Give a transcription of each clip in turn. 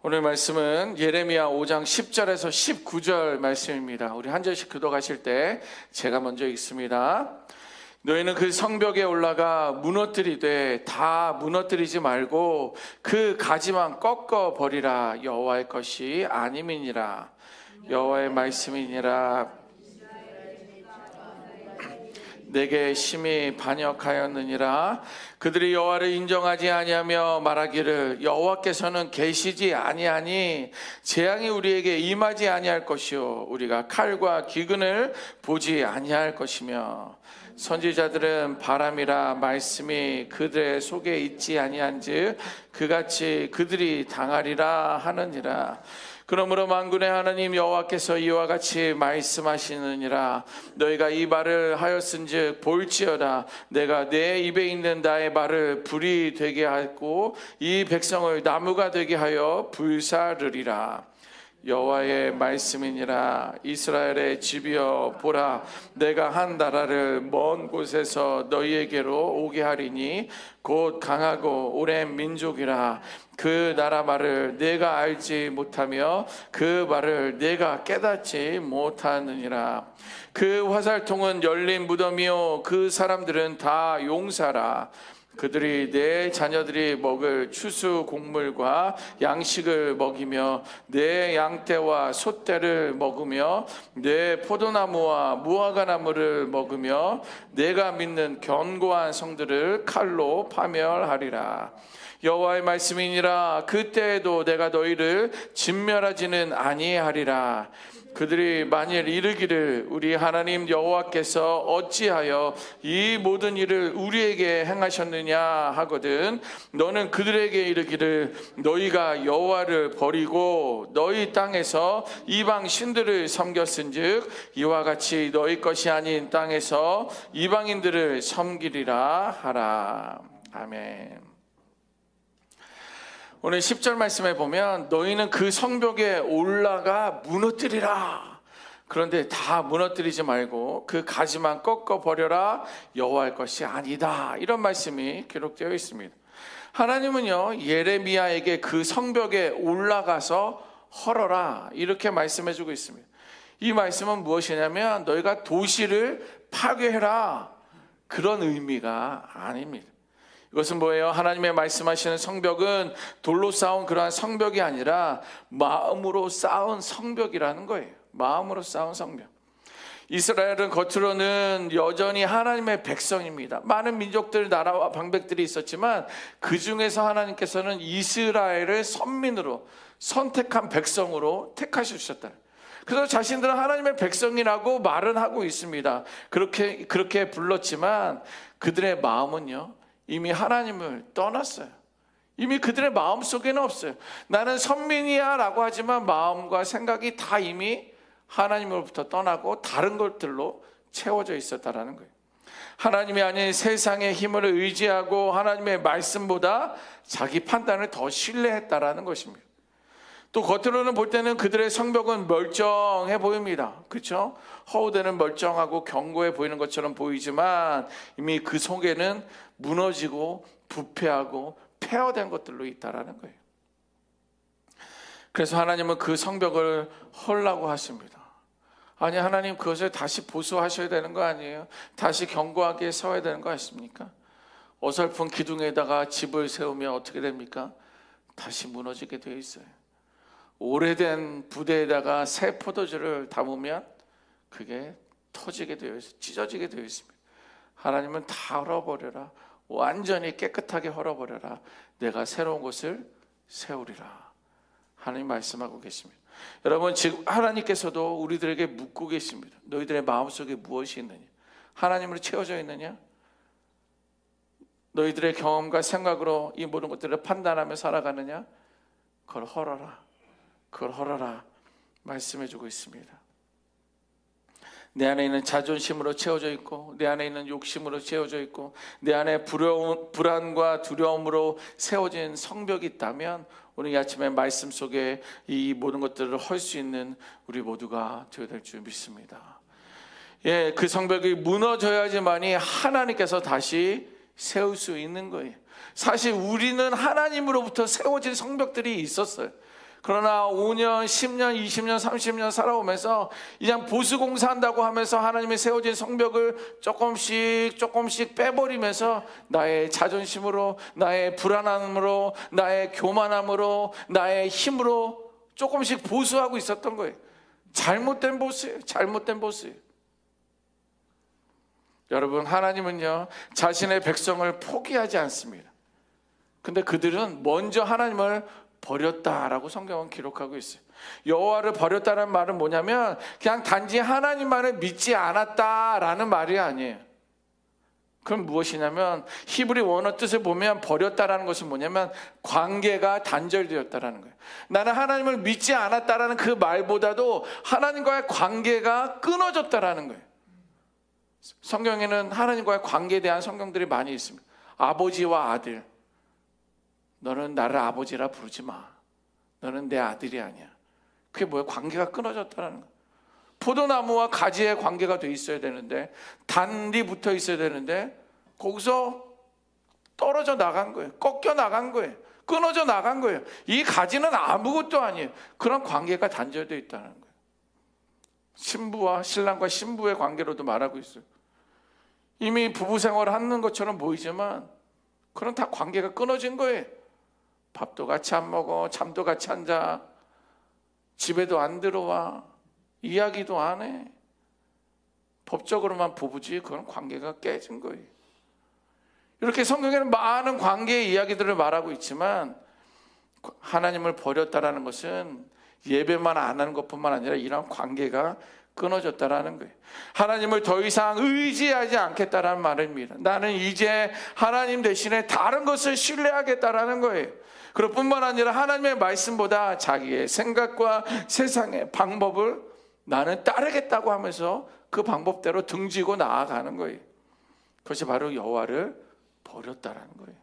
오늘 말씀은 예레미야 5장 10절에서 19절 말씀입니다. 우리 한 절씩 교독하실 때 제가 먼저 읽습니다. 너희는 그 성벽에 올라가 무너뜨리되 다 무너뜨리지 말고 그 가지만 꺾어 버리라. 여호와의 것이 아님이니라. 여호와의 말씀이니라. 내게 심히 반역하였느니라. 그들이 여호와를 인정하지 아니하며 말하기를 여호와께서는 계시지 아니하니 재앙이 우리에게 임하지 아니할 것이요 우리가 칼과 기근을 보지 아니할 것이며 선지자들은 바람이라 말씀이 그들의 속에 있지 아니한즉 그같이 그들이 당하리라 하느니라. 그러므로 만군의 하나님 여호와께서 이와 같이 말씀하시느니라. 너희가 이 말을 하였은즉 볼지어다 내가 내 입에 있는 나의 말을 불이 되게 하고 이 백성을 나무가 되게 하여 불사르리라. 여호와의 말씀이니라. 이스라엘의 집이여 보라 내가 한 나라를 먼 곳에서 너희에게로 오게 하리니 곧 강하고 오랜 민족이라. 그 나라 말을 내가 알지 못하며 그 말을 내가 깨닫지 못하느니라. 그 화살통은 열린 무덤이요 그 사람들은 다 용사라. 그들이 내 자녀들이 먹을 추수 곡물과 양식을 먹이며 내 양떼와 소떼를 먹으며 내 포도나무와 무화과나무를 먹으며 내가 믿는 견고한 성들을 칼로 파멸하리라. 여호와의 말씀이니라. 그때에도 내가 너희를 진멸하지는 아니하리라. 그들이 만일 이르기를 우리 하나님 여호와께서 어찌하여 이 모든 일을 우리에게 행하셨느냐 하거든 너는 그들에게 이르기를 너희가 여호와를 버리고 너희 땅에서 이방 신들을 섬겼은즉 이와 같이 너희 것이 아닌 땅에서 이방인들을 섬기리라 하라. 아멘. 오늘 10절 말씀에 보면 너희는 그 성벽에 올라가 무너뜨리라. 그런데 다 무너뜨리지 말고 그 가지만 꺾어 버려라. 여호와의 것이 아니다. 이런 말씀이 기록되어 있습니다. 하나님은요 예레미야에게 그 성벽에 올라가서 헐어라 이렇게 말씀해 주고 있습니다. 이 말씀은 무엇이냐면 너희가 도시를 파괴해라 그런 의미가 아닙니다. 이것은 뭐예요? 하나님의 말씀하시는 성벽은 돌로 쌓은 그러한 성벽이 아니라 마음으로 쌓은 성벽이라는 거예요. 마음으로 쌓은 성벽. 이스라엘은 겉으로는 여전히 하나님의 백성입니다. 많은 민족들, 나라와 방백들이 있었지만 그 중에서 하나님께서는 이스라엘을 선민으로 선택한 백성으로 택하셨다. 그래서 자신들은 하나님의 백성이라고 말은 하고 있습니다. 그렇게 불렀지만 그들의 마음은요 이미 하나님을 떠났어요. 이미 그들의 마음 속에는 없어요. 나는 선민이야 라고 하지만 마음과 생각이 다 이미 하나님으로부터 떠나고 다른 것들로 채워져 있었다라는 거예요. 하나님이 아닌 세상의 힘을 의지하고 하나님의 말씀보다 자기 판단을 더 신뢰했다라는 것입니다. 또 겉으로는 볼 때는 그들의 성벽은 멀쩡해 보입니다. 그렇죠? 허우대는 멀쩡하고 견고해 보이는 것처럼 보이지만 이미 그 속에는 무너지고 부패하고 폐허된 것들로 있다라는 거예요. 그래서 하나님은 그 성벽을 헐라고 하십니다. 아니 하나님 그것을 다시 보수하셔야 되는 거 아니에요? 다시 견고하게 세워야 되는 거 아십니까? 어설픈 기둥에다가 집을 세우면 어떻게 됩니까? 다시 무너지게 되어 있어요. 오래된 부대에다가 새 포도주를 담으면 그게 터지게 되어 있어요. 찢어지게 되어 있습니다. 하나님은 다 헐어버려라. 완전히 깨끗하게 헐어버려라. 내가 새로운 곳을 세우리라. 하나님 말씀하고 계십니다. 여러분 지금 하나님께서도 우리들에게 묻고 계십니다. 너희들의 마음속에 무엇이 있느냐? 하나님으로 채워져 있느냐? 너희들의 경험과 생각으로 이 모든 것들을 판단하며 살아가느냐? 그걸 헐어라. 그걸 헐어라 말씀해주고 있습니다. 내 안에 있는 자존심으로 채워져 있고 내 안에 있는 욕심으로 채워져 있고 내 안에 불안과 두려움으로 세워진 성벽이 있다면 오늘 이 아침에 말씀 속에 이 모든 것들을 헐 수 있는 우리 모두가 되어야 될 줄 믿습니다. 예, 그 성벽이 무너져야지만이 하나님께서 다시 세울 수 있는 거예요. 사실 우리는 하나님으로부터 세워진 성벽들이 있었어요. 그러나 5년, 10년, 20년, 30년 살아오면서 그냥 보수공사한다고 하면서 하나님이 세워진 성벽을 조금씩 빼버리면서 나의 자존심으로, 나의 불안함으로, 나의 교만함으로, 나의 힘으로 조금씩 보수하고 있었던 거예요. 잘못된 보수예요. 잘못된 보수예요. 여러분, 하나님은요 자신의 백성을 포기하지 않습니다. 근데 그들은 먼저 하나님을 버렸다라고 성경은 기록하고 있어요. 여호와를 버렸다는 말은 뭐냐면 그냥 단지 하나님만을 믿지 않았다라는 말이 아니에요. 그럼 무엇이냐면 히브리 원어 뜻을 보면 버렸다라는 것은 뭐냐면 관계가 단절되었다라는 거예요. 나는 하나님을 믿지 않았다라는 그 말보다도 하나님과의 관계가 끊어졌다라는 거예요. 성경에는 하나님과의 관계에 대한 성경들이 많이 있습니다. 아버지와 아들. 너는 나를 아버지라 부르지 마. 너는 내 아들이 아니야. 그게 뭐야? 관계가 끊어졌다는 거야. 포도나무와 가지의 관계가 돼 있어야 되는데, 단리 붙어 있어야 되는데 거기서 떨어져 나간 거예요. 꺾여 나간 거예요. 끊어져 나간 거예요. 이 가지는 아무것도 아니에요. 그런 관계가 단절되어 있다는 거예요. 신부와 신랑과 신부의 관계로도 말하고 있어요. 이미 부부 생활을 하는 것처럼 보이지만 그런 다 관계가 끊어진 거예요. 밥도 같이 안 먹어, 잠도 같이 안 자, 집에도 안 들어와, 이야기도 안 해. 법적으로만 부부지 그런 관계가 깨진 거예요. 이렇게 성경에는 많은 관계의 이야기들을 말하고 있지만 하나님을 버렸다라는 것은 예배만 안 하는 것뿐만 아니라 이런 관계가 끊어졌다라는 거예요. 하나님을 더 이상 의지하지 않겠다라는 말입니다. 나는 이제 하나님 대신에 다른 것을 신뢰하겠다라는 거예요. 그럴 뿐만 아니라 하나님의 말씀보다 자기의 생각과 세상의 방법을 나는 따르겠다고 하면서 그 방법대로 등지고 나아가는 거예요. 그것이 바로 여호와를 버렸다라는 거예요.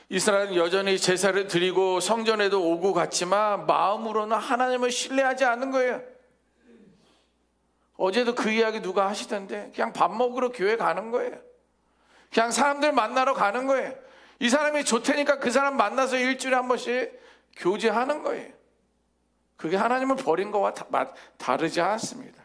이스라엘은 여전히 제사를 드리고 성전에도 오고 갔지만 마음으로는 하나님을 신뢰하지 않는 거예요. 어제도 그 이야기 누가 하시던데 그냥 밥 먹으러 교회 가는 거예요. 그냥 사람들 만나러 가는 거예요. 이 사람이 좋다니까 그 사람 만나서 일주일에 한 번씩 교제하는 거예요. 그게 하나님을 버린 거와 다르지 않습니다.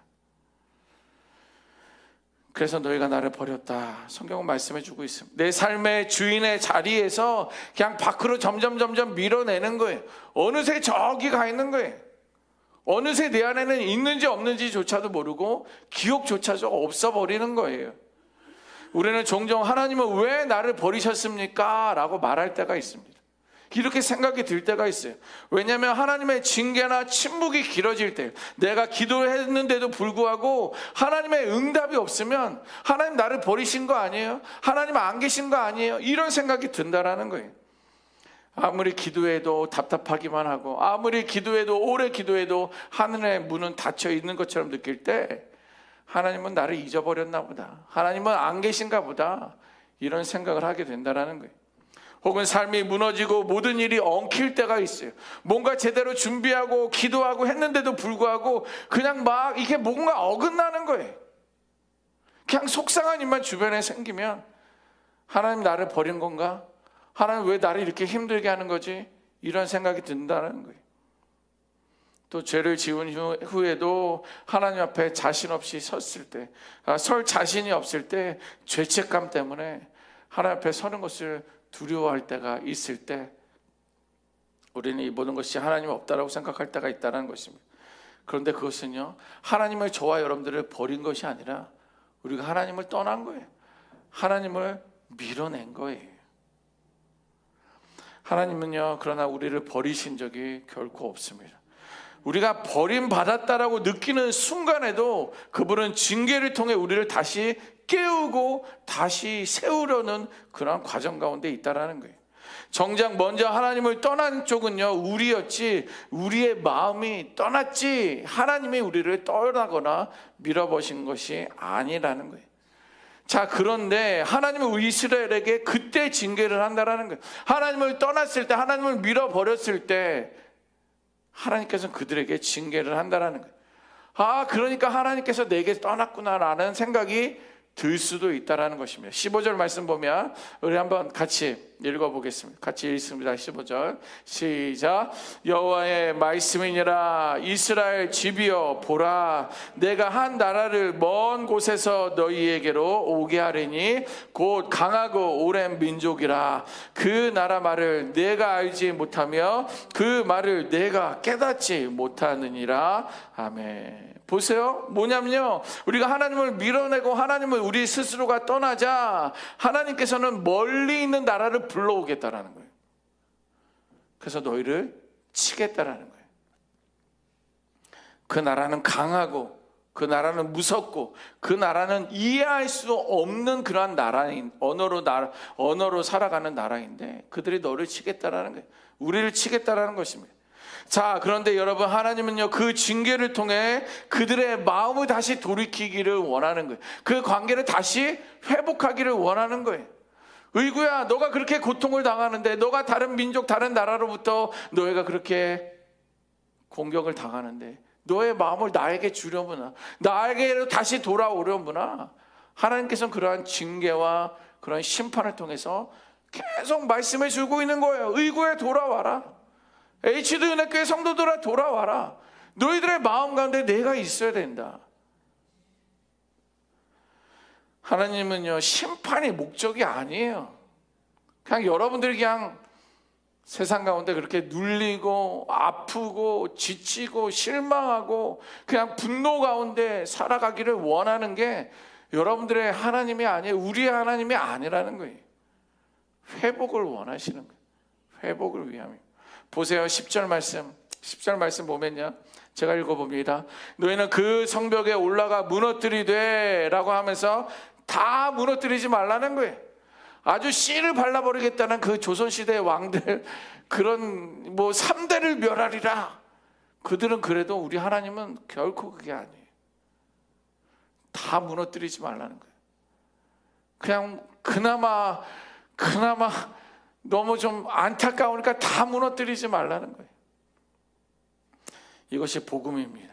그래서 너희가 나를 버렸다. 성경은 말씀해 주고 있습니다. 내 삶의 주인의 자리에서 그냥 밖으로 점점 밀어내는 거예요. 어느새 저기 가 있는 거예요. 어느새 내 안에는 있는지 없는지조차도 모르고 기억조차도 없어버리는 거예요. 우리는 종종 하나님은 왜 나를 버리셨습니까? 라고 말할 때가 있습니다. 이렇게 생각이 들 때가 있어요. 왜냐하면 하나님의 징계나 침묵이 길어질 때, 내가 기도를 했는데도 불구하고 하나님의 응답이 없으면 하나님 나를 버리신 거 아니에요? 하나님 안 계신 거 아니에요? 이런 생각이 든다라는 거예요. 아무리 기도해도 답답하기만 하고, 아무리 기도해도 오래 기도해도 하늘의 문은 닫혀 있는 것처럼 느낄 때 하나님은 나를 잊어버렸나 보다, 하나님은 안 계신가 보다, 이런 생각을 하게 된다라는 거예요. 혹은 삶이 무너지고 모든 일이 엉킬 때가 있어요. 뭔가 제대로 준비하고 기도하고 했는데도 불구하고 그냥 막 이게 뭔가 어긋나는 거예요. 그냥 속상한 일만 주변에 생기면 하나님 나를 버린 건가? 하나님 왜 나를 이렇게 힘들게 하는 거지? 이런 생각이 든다는 거예요. 또 죄를 지은 후에도 하나님 앞에 자신 없이 섰을 때, 설 자신이 없을 때 죄책감 때문에 하나님 앞에 서는 것을 두려워할 때가 있을 때 우리는 이 모든 것이 하나님 없다라고 생각할 때가 있다는 것입니다. 그런데 그것은요, 하나님을 저와 여러분들을 버린 것이 아니라 우리가 하나님을 떠난 거예요. 하나님을 밀어낸 거예요. 하나님은요, 그러나 우리를 버리신 적이 결코 없습니다. 우리가 버림받았다라고 느끼는 순간에도 그분은 징계를 통해 우리를 다시 깨우고 다시 세우려는 그런 과정 가운데 있다라는 거예요. 정작 먼저 하나님을 떠난 쪽은요, 우리였지, 우리의 마음이 떠났지, 하나님이 우리를 떠나거나 밀어버린 것이 아니라는 거예요. 자, 그런데 하나님은 이스라엘에게 그때 징계를 한다라는 거예요. 하나님을 떠났을 때, 하나님을 밀어버렸을 때 하나님께서는 그들에게 징계를 한다라는 거예요. 아, 그러니까 하나님께서 내게 떠났구나라는 생각이 들 수도 있다라는 것입니다. 15절 말씀 보면 우리 한번 같이 읽어보겠습니다. 같이 읽습니다. 15절 시작. 여호와의 말씀이니라. 이스라엘 집이여 보라, 내가 한 나라를 먼 곳에서 너희에게로 오게 하리니 곧 강하고 오랜 민족이라. 그 나라 말을 내가 알지 못하며 그 말을 내가 깨닫지 못하느니라. 아멘. 보세요. 뭐냐면요, 우리가 하나님을 밀어내고 하나님을 우리 스스로가 떠나자 하나님께서는 멀리 있는 나라를 불러오겠다라는 거예요. 그래서 너희를 치겠다라는 거예요. 그 나라는 강하고 그 나라는 무섭고 그 나라는 이해할 수 없는 그러한 나라인, 언어로 살아가는 나라인데 그들이 너를 치겠다라는 거예요. 우리를 치겠다라는 것입니다. 자, 그런데 여러분, 하나님은요 그 징계를 통해 그들의 마음을 다시 돌이키기를 원하는 거예요. 그 관계를 다시 회복하기를 원하는 거예요. 의구야, 너가 그렇게 고통을 당하는데, 너가 다른 민족 다른 나라로부터 너희가 그렇게 공격을 당하는데 너의 마음을 나에게 주려무나, 나에게로 다시 돌아오려무나. 하나님께서는 그러한 징계와 그러한 심판을 통해서 계속 말씀해 주고 있는 거예요. 의구에 돌아와라. HD 은혜교회 성도들아 돌아와라. 너희들의 마음 가운데 내가 있어야 된다. 하나님은요 심판이 목적이 아니에요. 그냥 여러분들이 그냥 세상 가운데 그렇게 눌리고 아프고 지치고 실망하고 그냥 분노 가운데 살아가기를 원하는 게 여러분들의 하나님이 아니에요. 우리의 하나님이 아니라는 거예요. 회복을 원하시는 거예요. 회복을 위함이에요. 보세요. 10절 말씀 보면요, 제가 읽어봅니다. 너희는 그 성벽에 올라가 무너뜨리되 라고 하면서 다 무너뜨리지 말라는 거예요. 아주 씨를 발라버리겠다는 그 조선시대의 왕들, 그런 3대를 멸하리라. 그들은 그래도 우리 하나님은 결코 그게 아니에요. 다 무너뜨리지 말라는 거예요. 그냥 그나마 너무 좀 안타까우니까 다 무너뜨리지 말라는 거예요. 이것이 복음입니다.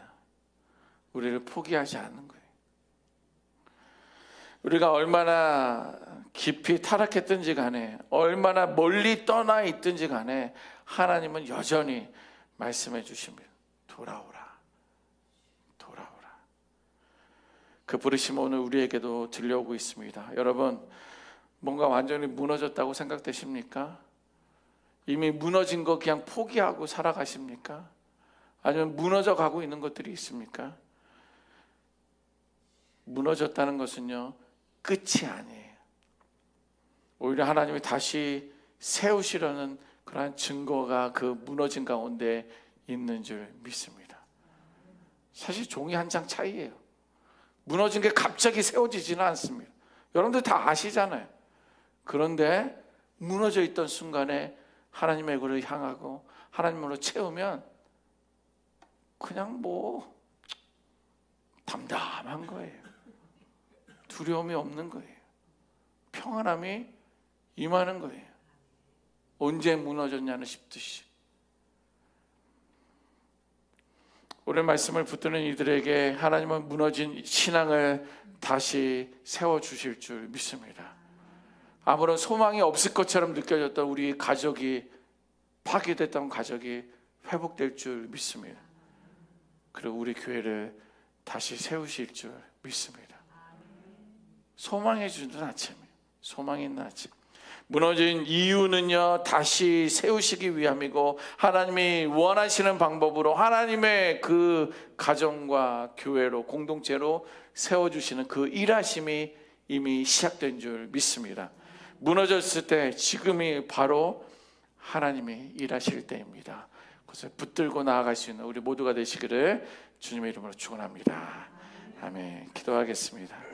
우리를 포기하지 않는 거예요. 우리가 얼마나 깊이 타락했든지 간에, 얼마나 멀리 떠나 있든지 간에 하나님은 여전히 말씀해 주십니다. 돌아오라. 돌아오라. 그 부르심 오늘 우리에게도 들려오고 있습니다. 여러분, 뭔가 완전히 무너졌다고 생각되십니까? 이미 무너진 거 그냥 포기하고 살아가십니까? 아니면 무너져 가고 있는 것들이 있습니까? 무너졌다는 것은요 끝이 아니에요. 오히려 하나님이 다시 세우시려는 그러한 증거가 그 무너진 가운데 있는 줄 믿습니다. 사실 종이 한 장 차이예요. 무너진 게 갑자기 세워지지는 않습니다. 여러분들 다 아시잖아요. 그런데 무너져 있던 순간에 하나님의 그를 향하고 하나님으로 채우면 그냥 담담한 거예요. 두려움이 없는 거예요. 평안함이 임하는 거예요. 언제 무너졌냐는 싶듯이. 오늘 말씀을 붙드는 이들에게 하나님은 무너진 신앙을 다시 세워주실 줄 믿습니다. 아무런 소망이 없을 것처럼 느껴졌던 우리 가족이, 파괴됐던 가족이 회복될 줄 믿습니다. 그리고 우리 교회를 다시 세우실 줄 믿습니다. 소망해 주는 아침이에요. 소망이 있는 아침. 무너진 이유는요 다시 세우시기 위함이고, 하나님이 원하시는 방법으로 하나님의 그 가정과 교회로, 공동체로 세워주시는 그 일하심이 이미 시작된 줄 믿습니다. 무너졌을 때 지금이 바로 하나님이 일하실 때입니다. 그래서 붙들고 나아갈 수 있는 우리 모두가 되시기를 주님의 이름으로 축원합니다. 아멘. 기도하겠습니다.